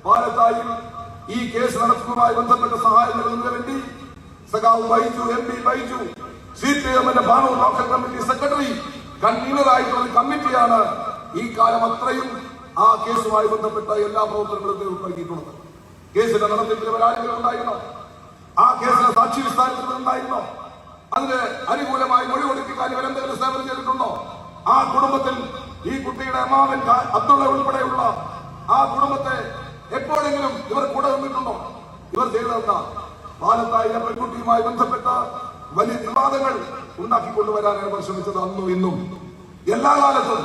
പാലത്തായിൽ ഈ കേസ് നടത്തുന്നതുമായി ബന്ധപ്പെട്ട സഹായം നൽകുന്നതിന് വേണ്ടി സഖാവ് ബൈജു MP ബൈജു CPM-ന്റെ ഭാനൂർ ലോക്കൽ കമ്മിറ്റി സെക്രട്ടറി കൺവീനറായിട്ടുള്ള കമ്മിറ്റിയാണ് ഈ കാലം അത്രയും ആ കേസുമായി ബന്ധപ്പെട്ട എല്ലാ പ്രവർത്തനങ്ങളും ഉൾപ്പെടുത്തിയിട്ടുള്ളത്. കേസിന്റെ നടത്തിപ്പിൽ ആരെങ്കിലും ഉണ്ടായിരുന്നോ? ആ കേസിലെ സാക്ഷി വിസ്താരത്തിൽ ഉണ്ടായിരുന്നോ? അതിന് അനുകൂലമായി മൊഴി കൊടുപ്പിക്കാൻ ഇവരെന്തെങ്കിലും സേവനം ചെയ്തിട്ടുണ്ടോ? ആ കുടുംബത്തിൽ ഈ കുട്ടിയുടെ അമ്മാവൻ അബ്ദുള്ള ഉൾപ്പെടെയുള്ള ആ കുടുംബത്തെ എപ്പോഴെങ്കിലും ഇവർ കൂടെ നിന്നിട്ടുണ്ടോ? ഇവർ ചെയ്തതെന്താ? പാലത്തായിലെ പെൺകുട്ടിയുമായി ബന്ധപ്പെട്ട വലിയ വിവാദങ്ങൾ ഉണ്ടാക്കിക്കൊണ്ടുവരാനാണ് ഇവർ ശ്രമിച്ചത്. അന്നും ഇന്നും എല്ലാ കാലത്തും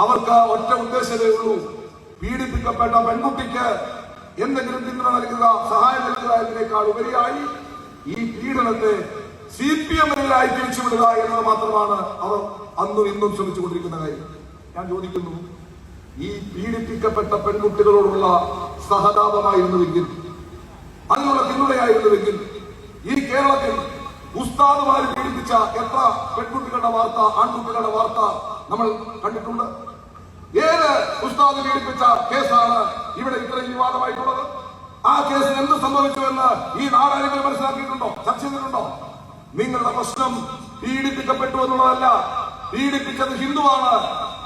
അവർക്ക് ഒറ്റ ഉദ്ദേശമേ ഉള്ളൂ: പീഡിപ്പിക്കപ്പെട്ട പെൺകുട്ടിക്ക് എന്തെങ്കിലും പിന്തുണ നൽകുക, സഹായം നൽകുക എന്നതിനേക്കാൾ ഉപരിയായി ഈ പീഡനത്തെ CPM-നെതിരായി തിരിച്ചുവിടുക എന്നത് മാത്രമാണ് അവർ അന്നും ഇന്നും ശ്രമിച്ചുകൊണ്ടിരിക്കുന്ന കാര്യം. ഞാൻ ചോദിക്കുന്നു, ഈ പീഡിപ്പിക്കപ്പെട്ട പെൺകുട്ടികളോടുള്ള സഹതാപമായിരുന്നുവെങ്കിൽ, അതിനുള്ള പിന്തുണയായിരുന്നുവെങ്കിൽ, ഈ കേരളത്തിൽ ഉസ്താദുമാർ പീഡിപ്പിച്ച എത്ര പെൺകുട്ടികളുടെ വാർത്ത, ആൺകുട്ടികളുടെ വാർത്ത നമ്മൾ കണ്ടിട്ടുണ്ട്? ഏത് ഉസ്താദ് പീഡിപ്പിച്ച കേസാണ് ഇവിടെ ഇത്രയും വിവാദമായിട്ടുള്ളത്? ആ കേസിൽ എന്ത് സംഭവിച്ചുവെന്ന് ഈ നാടാളുകൾ മനസ്സിലാക്കിയിട്ടുണ്ടോ? ചർച്ച ചെയ്തിട്ടുണ്ടോ? നിങ്ങളുടെ പ്രശ്നം പീഡിപ്പിക്കപ്പെട്ടു എന്നുള്ളതല്ല. പീഡിപ്പിച്ചത് ഹിന്ദുവാണ്,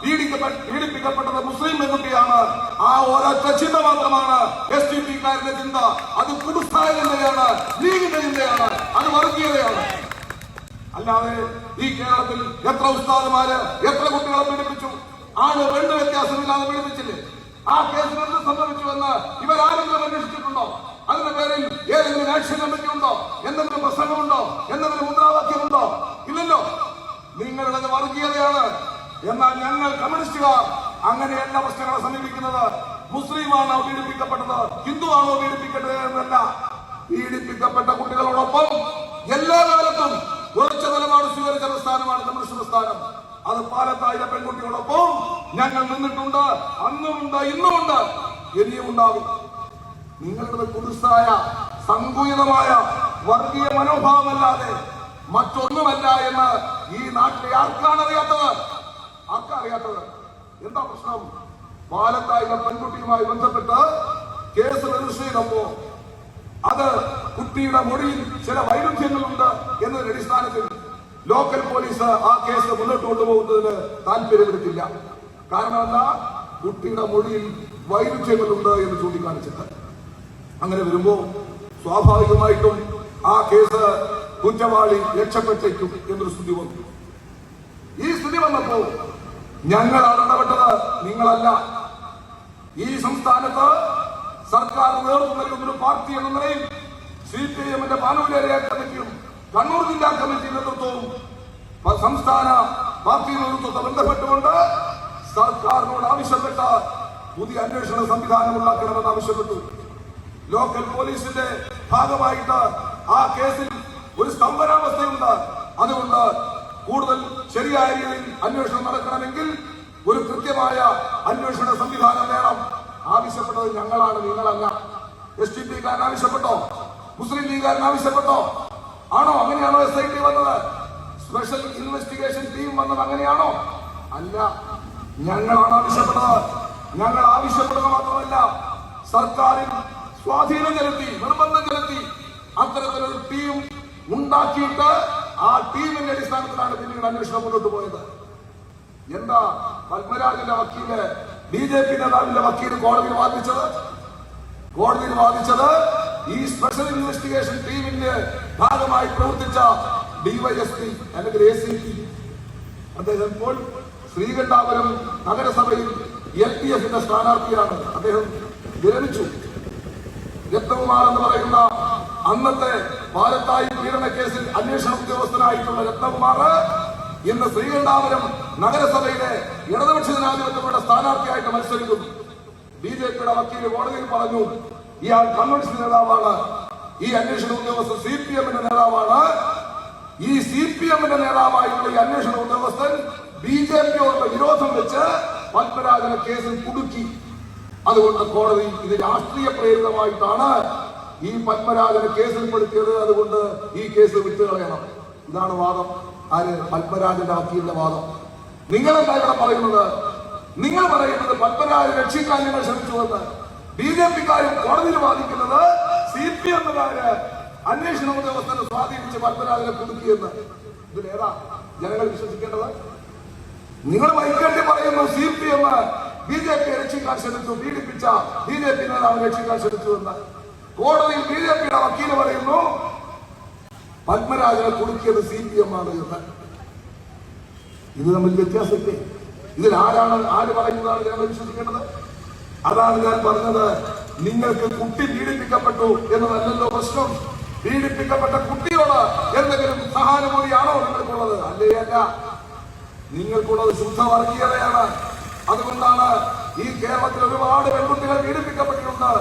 പീഡിപ്പിക്കപ്പെട്ടത് മുസ്ലിം പെൺകുട്ടിയാണ്. ആ ഒരൊറ്റ ചിന്ത മാത്രമാണ് SDPക്കാരുടെ ചിന്ത. അത് കുടുംബായ ചിന്തയാണ്, ലീഗിന്റെ ചിന്തയാണ്, അത് വർഗീയതയാണ്. അല്ലാതെ ഈ കേരളത്തിൽ എത്ര ഉസ്താദുമാര് എത്ര കുട്ടികളെ പീഡിപ്പിച്ചു? ആണ് പെണ്ണ് വ്യത്യാസമില്ലാതെ പീഡിപ്പിച്ചില്ലേ? ആ കേസിൽ എന്ത് സംഭവിച്ചുവെന്ന് ഇവരാരെങ്കിലും അന്വേഷിച്ചിട്ടുണ്ടോ? അതിന്റെ പേരിൽ ഏതെങ്കിലും ആക്ഷൻ കമ്മിറ്റി ഉണ്ടോ? എന്തെങ്കിലും പ്രസംഗമുണ്ടോ? എന്തെങ്കിലും മുദ്രാവാക്യമുണ്ടോ? ഇല്ലല്ലോ. നിങ്ങളുടേത് വർഗീയതയാണ്. എന്നാൽ ഞങ്ങൾ കമ്മ്യൂണിസ്റ്റുകാർ അങ്ങനെയല്ല പ്രശ്നങ്ങളെ സമീപിക്കുന്നത്. മുസ്ലിമാണോ പീഡിപ്പിക്കപ്പെട്ടത്, ഹിന്ദുവാണോ പീഡിപ്പിക്കേണ്ടത് എന്നല്ല. പീഡിപ്പിക്കപ്പെട്ട കുട്ടികളോടൊപ്പം എല്ലാ കാലത്തും ഉറച്ച നിലപാട് സ്വീകരിച്ച പ്രസ്ഥാനമാണ് കമ്മ്യൂണിസ്റ്റ് പ്രസ്ഥാനം. അത് പാലത്തായിലെ പെൺകുട്ടികളോടൊപ്പം ഞങ്ങൾ നിന്നിട്ടുണ്ട്. അന്നുമുണ്ട്, ഇന്നുമുണ്ട്, ഇനിയും ഉണ്ടാകും. നിങ്ങളുടെ കുടുസായ സങ്കുചിതമായ വർഗീയ മനോഭാവമല്ലാതെ മറ്റൊന്നുമല്ല എന്ന് ഈ നാട്ടിലെ ആർക്കാണ് അറിയാത്തത്? ആർക്കറിയാത്തത്? എന്താ പ്രശ്നം? പാലത്തായിലെ പെൺകുട്ടിയുമായി ബന്ധപ്പെട്ട് കേസ് രജിസ്റ്റർ ചെയ്തപ്പോ അത് കുട്ടിയുടെ മൊഴിയിൽ ചില വൈരുദ്ധ്യങ്ങളുണ്ട് എന്നതിന്റെ അടിസ്ഥാനത്തിൽ ലോക്കൽ പോലീസ് ആ കേസ് മുന്നോട്ട് കൊണ്ടുപോകുന്നതിന് താല്പര്യമെടുത്തില്ല. കാരണം എന്താ? കുട്ടിയുടെ മൊഴിയിൽ വൈരുദ്ധ്യങ്ങളുണ്ട് എന്ന് ചൂണ്ടിക്കാണിച്ചിട്ട്. അങ്ങനെ വരുമ്പോ സ്വാഭാവികമായിട്ടും ആ കേസ് കുറ്റവാളി രക്ഷപ്പെട്ടേക്കും എന്നൊരു സ്ഥിതി വന്നു. ഈ സ്ഥിതി വന്നപ്പോ ഞങ്ങളാണ് ഇടപെട്ടത്, നിങ്ങളല്ല. ഈ സംസ്ഥാനത്ത് സർക്കാർ നേതൃത്വം നൽകുന്നൊരു പാർട്ടി എന്ന നിലയിൽ CPM-ന്റെ പാനൂർ ഏരിയ കമ്മിറ്റിയും കണ്ണൂർ ജില്ലാ കമ്മിറ്റി നേതൃത്വവും സംസ്ഥാന പാർട്ടി നേതൃത്വത്തെ ബന്ധപ്പെട്ടുകൊണ്ട് സർക്കാരിനോട് ആവശ്യപ്പെട്ട പുതിയ അന്വേഷണ സംവിധാനം ഉണ്ടാക്കണമെന്ന് ആവശ്യപ്പെട്ടു. ലോക്കൽ പോലീസിന്റെ ഭാഗമായിട്ട് ആ കേസിൽ ഒരു സ്തംഭനാവസ്ഥയുണ്ട്. അതുകൊണ്ട് കൂടുതൽ ശരിയായ രീതിയിൽ അന്വേഷണം നടക്കണമെങ്കിൽ ഒരു കൃത്യമായ അന്വേഷണ സംവിധാനം വേണം. ആവശ്യപ്പെട്ടത് ഞങ്ങളാണ്, നിങ്ങളല്ല. SDPക്കാരൻ ആവശ്യപ്പെട്ടോ? മുസ്ലിം ലീഗുകാരൻ ആവശ്യപ്പെട്ടോ? ആണോ? അങ്ങനെയാണോ SIT വന്നത്? സ്പെഷ്യൽ ഇൻവെസ്റ്റിഗേഷൻ ടീം വന്നത് അങ്ങനെയാണോ? അല്ല, ഞങ്ങളാണ് ആവശ്യപ്പെട്ടത്. ഞങ്ങൾ ആവശ്യപ്പെടുക മാത്രമല്ല, സർക്കാരിൽ സ്വാധീനം ചെലുത്തി, നിർബന്ധം ചെലുത്തി അത്തരത്തിലൊരു ടീം ഉണ്ടാക്കിയിട്ട് ആ ടീമിന്റെ അടിസ്ഥാനത്തിലാണ് പിന്നീട് അന്വേഷണം മുന്നോട്ട് പോയത്. എന്താ പത്മരാജന്റെ വക്കീല്, BJP നേതാവിന്റെ വക്കീല് കോടതിയിൽ വാദിച്ചത് ഈ സ്പെഷ്യൽ ഇൻവെസ്റ്റിഗേഷൻ ടീമിന്റെ ഭാഗമായി പ്രവർത്തിച്ച DYSP അല്ലെങ്കിൽ ACP അദ്ദേഹം ഇപ്പോൾ ശ്രീകണ്ഠാപുരം നഗരസഭയിൽ LPF-ന്റെ സ്ഥാനാർത്ഥിയാണ്. അദ്ദേഹം വിരമിച്ചു. രത്നകുമാർ എന്ന് പറയുന്ന അന്നത്തെ പാലത്തായി പീഡന കേസിൽ അന്വേഷണ ഉദ്യോഗസ്ഥനായിട്ടുള്ള രത്നകുമാർ ഇന്ന് ശ്രീകണ്ഠാപുരം നഗരസഭയിലെ ഇടതുപക്ഷ ജനാധിപത്യങ്ങളുടെ സ്ഥാനാർത്ഥിയായിട്ട് മത്സരിക്കുന്നു. BJP-യുടെ വക്കീല് കോടതിയിൽ പറഞ്ഞു, ഇയാൾ കമ്മ്യൂണിസ്റ്റ് നേതാവാണ്, ഈ അന്വേഷണ ഉദ്യോഗസ്ഥൻ CPM-ന്റെ നേതാവാണ്. ഈ CPM-ന്റെ നേതാവായിട്ടുള്ള ഈ അന്വേഷണ ഉദ്യോഗസ്ഥൻ BJP-യോടുള്ള വിരോധം വെച്ച് പത്മരാജനെ കേസിൽ കുടുക്കി. അതുകൊണ്ട് കോടതി ഇത് രാഷ്ട്രീയ പ്രേരിതമായിട്ടാണ് ഈ പത്മരാജനെ കേസിൽപ്പെടുത്തിയത്. അതുകൊണ്ട് ഈ കേസ് വിട്ടുകളയണം. ഇതാണ് വാദം. ആര്? പത്മരാജന്റെ വക്കീലിന്റെ വാദം. നിങ്ങളെന്താ ഇവിടെ പറയുന്നത്? നിങ്ങൾ പറയുന്നത് പത്മരാജനെ രക്ഷിക്കാൻ നിങ്ങൾ ശ്രമിച്ചുവെന്ന്. BJP-ക്കാരും കോടതിയിൽ വാദിക്കുന്നത് CPM-കാര് അന്വേഷണ ഉദ്യോഗസ്ഥരെ സ്വാധീനിച്ച് പത്മരാജനെ കുടുക്കിയെന്ന്. ഇതിലേതാ ജനങ്ങൾ വിശ്വസിക്കേണ്ടത്? നിങ്ങൾ വൈകേണ്ടി പറയുന്നു CPM BJP രക്ഷിക്കാൻ ശ്രമിച്ചു, പീഡിപ്പിച്ച BJP നേതാവ് രക്ഷിക്കാൻ ശ്രമിച്ചു എന്ന്. കോടതിയിൽ BJP-യുടെ വക്കീല് പറയുന്നു പത്മരാജനെ കുടുക്കിയത് CPM ആണ് എന്ന്. ഇത് തമ്മിൽ വ്യത്യാസമില്ലേ? ഇതിൽ ആര് പറയുന്നതാണ് ജനങ്ങൾ വിശ്വസിക്കേണ്ടത്? അതാണ് ഞാൻ പറഞ്ഞത്. നിങ്ങൾക്ക് കുട്ടി പീഡിപ്പിക്കപ്പെട്ടു എന്നതല്ലല്ലോ പ്രശ്നം. പീഡിപ്പിക്കപ്പെട്ട കുട്ടിയോട് എന്തെങ്കിലും സഹാനുഭൂതിയാണോ നിങ്ങൾക്കുള്ളത്? അല്ലേ അല്ല, നിങ്ങൾക്കുള്ളത് ശുദ്ധ വർഗീയതയാണ്. അതുകൊണ്ടാണ് ഈ കേരളത്തിൽ ഒരുപാട് പെൺകുട്ടികൾ പീഡിപ്പിക്കപ്പെട്ടിട്ടുണ്ട്.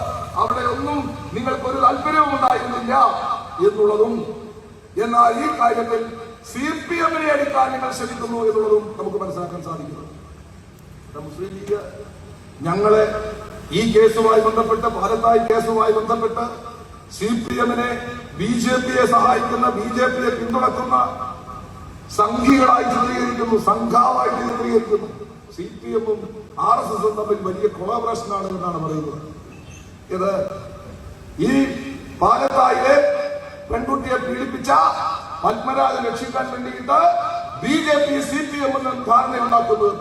അവിടെ ഒന്നും നിങ്ങൾക്കൊരു താല്പര്യവും ഉണ്ടായിരുന്നില്ല എന്നുള്ളതും, എന്നാൽ ഈ കാര്യത്തിൽ CPM-നെ അടിക്കാൻ നിങ്ങൾ ശ്രമിക്കുന്നു എന്നുള്ളതും നമുക്ക് മനസ്സിലാക്കാൻ സാധിക്കുന്നു. മുസ്ലിം ലീഗ് ഞങ്ങളെ ഈ കേസുമായി ബന്ധപ്പെട്ട്, പാലത്തായി കേസുമായി ബന്ധപ്പെട്ട് CPM-നെ BJP-യെ സഹായിക്കുന്ന, BJP-യെ പിന്തുണക്കുന്ന സംഘികളായി ചിത്രീകരിക്കുന്നു, സംഘാവായിട്ട് ചിത്രീകരിക്കുന്നു. CPM-ഉം RSS-ഉം തമ്മിൽ വലിയ കൊളാബറേഷനാണ് എന്നാണ് പറയുന്നത്. ഇത് ഈ പാലത്തായിലെ പെൺകുട്ടിയെ പീഡിപ്പിച്ച പത്മരാജൻ രക്ഷിക്കാൻ വേണ്ടിയിട്ട് BJP CPM എന്ന ധാരണയുണ്ടാക്കുന്നത്.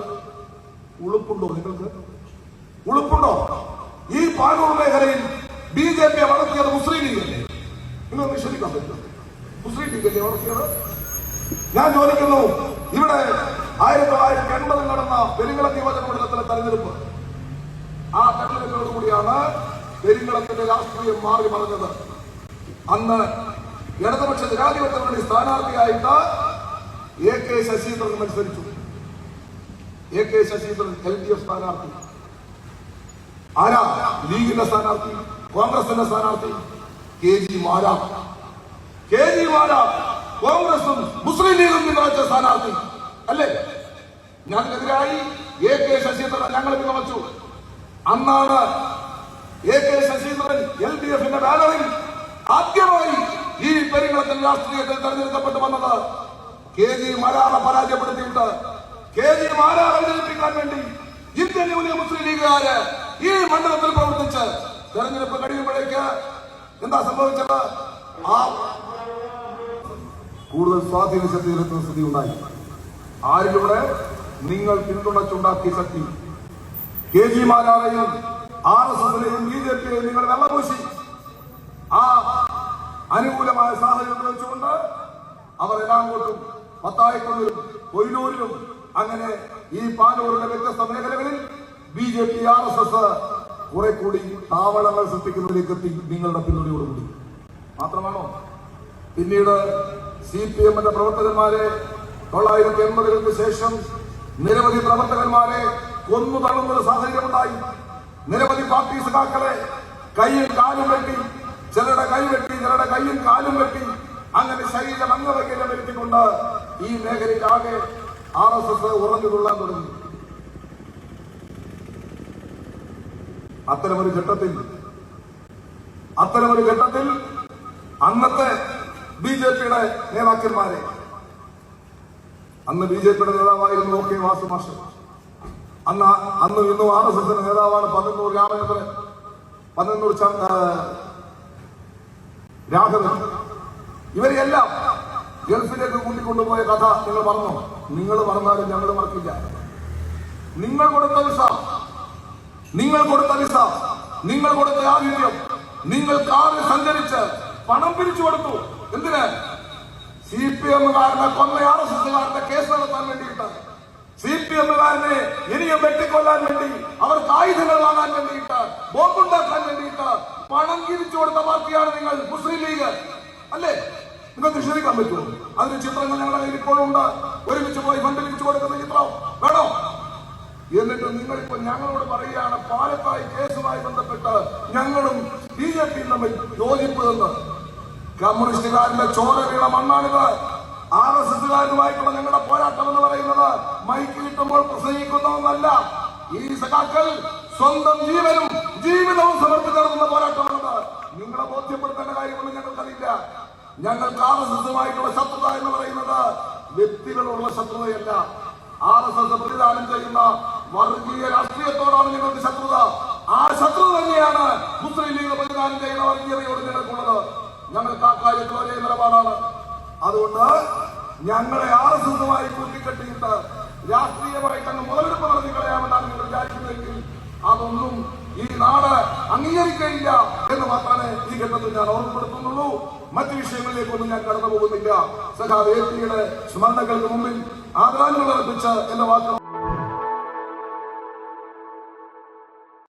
ഉളുപ്പുണ്ടോ നിങ്ങൾക്ക്? ഉളുപ്പുണ്ടോ? ഈ പാനൂർ മേഖലയിൽ BJP-യെ വളർത്തിയത് മുസ്ലിം ലീഗല്ലേ? നിങ്ങൾ നിഷേധിക്കാൻ പറ്റില്ല. മുസ്ലിം ലീഗല്ലേ വളർത്തിയത്? ഞാൻ ചോദിക്കുന്നു, ഇവിടെ 1980 നടന്ന പെരിങ്ങളം നിയോജക മണ്ഡലത്തിലെ തെരഞ്ഞെടുപ്പ്, ആ തെരഞ്ഞെടുപ്പിനോട് കൂടിയാണ് പെരിങ്ങളത്തിന്റെ രാഷ്ട്രീയം മാറി മറിഞ്ഞത്. അന്ന് ഇടതുപക്ഷ ജനാധിപത്യ മുന്നണി സ്ഥാനാർത്ഥിയായിട്ട് AK ശശീന്ദ്രൻ മത്സരിച്ചു. AK ശശീന്ദ്രൻ LDF സ്ഥാനാർത്ഥി. ആരാ ലീഗിന്റെ സ്ഥാനാർത്ഥി? കോൺഗ്രസിന്റെ സ്ഥാനാർത്ഥി KG മാരാർ. KG മാരാർ കോൺഗ്രസും മുസ്ലിം ലീഗും പിന്തുണച്ച സ്ഥാനാർത്ഥി അല്ലേ? ഞങ്ങൾക്കെതിരായി AK ശശീന്ദ്രൻ ഞങ്ങൾ പിന്തുണച്ചു. അന്നാണ് AK ശശീന്ദ്രൻ LDF-ന്റെ ബാനറിൽ ആദ്യമായി ഈ പെരിങ്ങളത്തിൽ രാഷ്ട്രീയത്തിൽ തെരഞ്ഞെടുക്കപ്പെട്ടു വന്നത്. KG മാരാറെ പരാജയപ്പെടുത്തിയിട്ട് KG മാരാറെ അവതരിപ്പിക്കാൻ വേണ്ടി ഇന്ത്യൻ യൂണിയൻ മുസ്ലിം ലീഗുകാര് ഈ മണ്ഡലത്തിൽ പ്രവർത്തിച്ച് തെരഞ്ഞെടുപ്പ് കഴിയുമ്പോഴേക്ക് എന്താ സംഭവിച്ചത്? ആ കൂടുതൽ സ്വാധീന ശക്തി ചെലുത്തുന്ന സ്ഥിതി ഉണ്ടായി. ആരിലൂടെ? നിങ്ങൾ പിന്തുണച്ചുണ്ടാക്കിയ ശക്തി. KG മാരാറെയും RSS-നെയും BJP-യെയും നിങ്ങൾ വെള്ളപൂശി. ആ അനുകൂലമായ സാഹചര്യം ഉപയോഗിച്ചുകൊണ്ട് അവർ എറണാകുളത്തും പത്തായക്കുന്നിലും കൊയിലൂരിലും അങ്ങനെ ഈ പാനൂരിലെ വ്യത്യസ്ത മേഖലകളിൽ BJP RSS കുറെ കൂടി താവളങ്ങൾ സൃഷ്ടിക്കുന്നതിലേക്ക് എത്തി നിങ്ങളുടെ പിന്തുണയോടുകൂടി. മാത്രമാണോ? പിന്നീട് CPM-ന്റെ പ്രവർത്തകന്മാരെ 1980-കൾക്ക് ശേഷം നിരവധി പ്രവർത്തകന്മാരെ കൊന്നു തള്ളുന്നൊരു സാഹചര്യമുണ്ടായി. നിരവധി പാർട്ടി സഖാക്കളെ കൈയും കാലും വെട്ടി, ചിലരുടെ കൈ വെട്ടി, ചിലരുടെ കൈയും കാലും വെട്ടി, അങ്ങനെ ശരീരം അംഗവൈകല്യം വരുത്തിക്കൊണ്ട് ഈ മേഖലയിലാകെ RSS ഉറഞ്ഞു തുള്ളാൻ തുടങ്ങി. അത്തരമൊരു ഘട്ടത്തിൽ അന്നത്തെ BJP-യുടെ നേതാക്കന്മാരെ, അന്ന് BJP-യുടെ നേതാവായിരുന്നു OK വാസു മാസ്റ്റർ, അന്നും ഇന്നും RSS-ന്റെ നേതാവാണ് പന്നന്നൂർ രാമചന്ദ്രൻ, പന്നന്നൂർ രാഘവൻ. ഇവരെല്ലാം ഗൾഫിലേക്ക് കൂട്ടിക്കൊണ്ടുപോയ കഥ നിങ്ങൾ മറന്നോ? നിങ്ങൾ മറന്നാലും ഞങ്ങൾ മറക്കില്ല. നിങ്ങൾ കൊടുത്ത വിസ, നിങ്ങൾ കൊടുത്ത ആതിഥ്യം, നിങ്ങൾ കാറിൽ സഞ്ചരിച്ച് പണം പിരിച്ചു കൊടുത്തു. എന്തിന്? CPM-കാരനെ കൊന്ന RSS-കാരന്റെ കേസ് നടത്താൻ വേണ്ടിയിട്ട്, CPM-കാരനെ ഇനിയും വെട്ടിക്കൊല്ലാൻ വേണ്ടി, അവർക്ക് ആയുധങ്ങൾ വാങ്ങാൻ വേണ്ടിയിട്ട്, ബോംബുണ്ടാക്കാൻ വേണ്ടിയിട്ട് പണം തിരിച്ചു കൊടുത്ത പാർട്ടിയാണ് നിങ്ങൾ, മുസ്ലിം ലീഗ് അല്ലേ? നിങ്ങൾക്ക് നിഷേധിക്കാൻ പറ്റുമോ? അതിന് ചിത്രങ്ങൾ ഞങ്ങളുടെ കയ്യിൽ ഇപ്പോഴും ഉണ്ട്. ഒരുമിച്ച് പോയി ഫണ്ട് തിരിച്ചു കൊടുക്കുന്ന ചിത്രം വേണോ? എന്നിട്ട് നിങ്ങളിപ്പോ ഞങ്ങളോട് പറയുകയാണ് പാലത്തായി കേസുമായി ബന്ധപ്പെട്ട് ഞങ്ങളും BJP-യും തമ്മിൽ യോജിപ്പ് എന്ന്. കമ്മ്യൂണിസ്റ്റുകാരന്റെ ചോര വീണ മണ്ണാണിത്. RSS-കാരുമായിട്ടുള്ള ഞങ്ങളുടെ പോരാട്ടം എന്ന് പറയുന്നത് മൈക്ക് കിട്ടുമ്പോൾ പ്രസംഗിക്കുന്ന ഒന്നല്ല. ഈ സഖാക്കൾ സ്വന്തം ജീവിതവും സമർപ്പിച്ച് നടത്തുന്ന പോരാട്ടമാണത്. നിങ്ങളെ ബോധ്യപ്പെടുത്തേണ്ട കാര്യമൊന്നും ഞങ്ങൾക്കറിയില്ല. ഞങ്ങൾക്ക് RSS-യുമായിട്ടുള്ള ശത്രുത എന്ന് പറയുന്നത് വ്യക്തികളുള്ള ശത്രുതയല്ല. RSS പ്രതിദാനം ചെയ്യുന്ന വർഗീയ രാഷ്ട്രീയത്തോടാണ് ഞങ്ങൾക്ക് ശത്രുത. ആ ശത്രു തന്നെയാണ് മുസ്ലിം ലീഗ് പ്രതിദാനം ചെയ്യുന്ന വർഗീയതയോട് ഞങ്ങൾക്കുള്ളത്. ഞങ്ങൾക്ക് ആ കാര്യത്തിൽ ഒരേ നിലപാടാണ്. അതുകൊണ്ട് ഞങ്ങളെ RSSുമായി കൂട്ടിക്കെട്ടിയിട്ട് രാഷ്ട്രീയമായിട്ട് അങ്ങ് മുതലെടുപ്പ് നടത്തി കളയാമെന്നാണ് നിങ്ങൾ വിചാരിക്കുന്നതെങ്കിൽ അതൊന്നും ഈ നാട് അംഗീകരിക്കില്ല എന്ന് മാത്രമേ ഈ ഘട്ടത്തിൽ ഞാൻ ഓർമ്മപ്പെടുത്തുന്നുള്ളൂ. മറ്റു വിഷയങ്ങളിലേക്കൊന്നും ഞാൻ കടന്നു പോകുന്നില്ല. സഖാവ് APയുടെ സ്മരണകൾക്ക് മുമ്പിൽ ആദരാഞ്ജലികൾ അർപ്പിച്ച് എന്റെ വാക്കുകൾ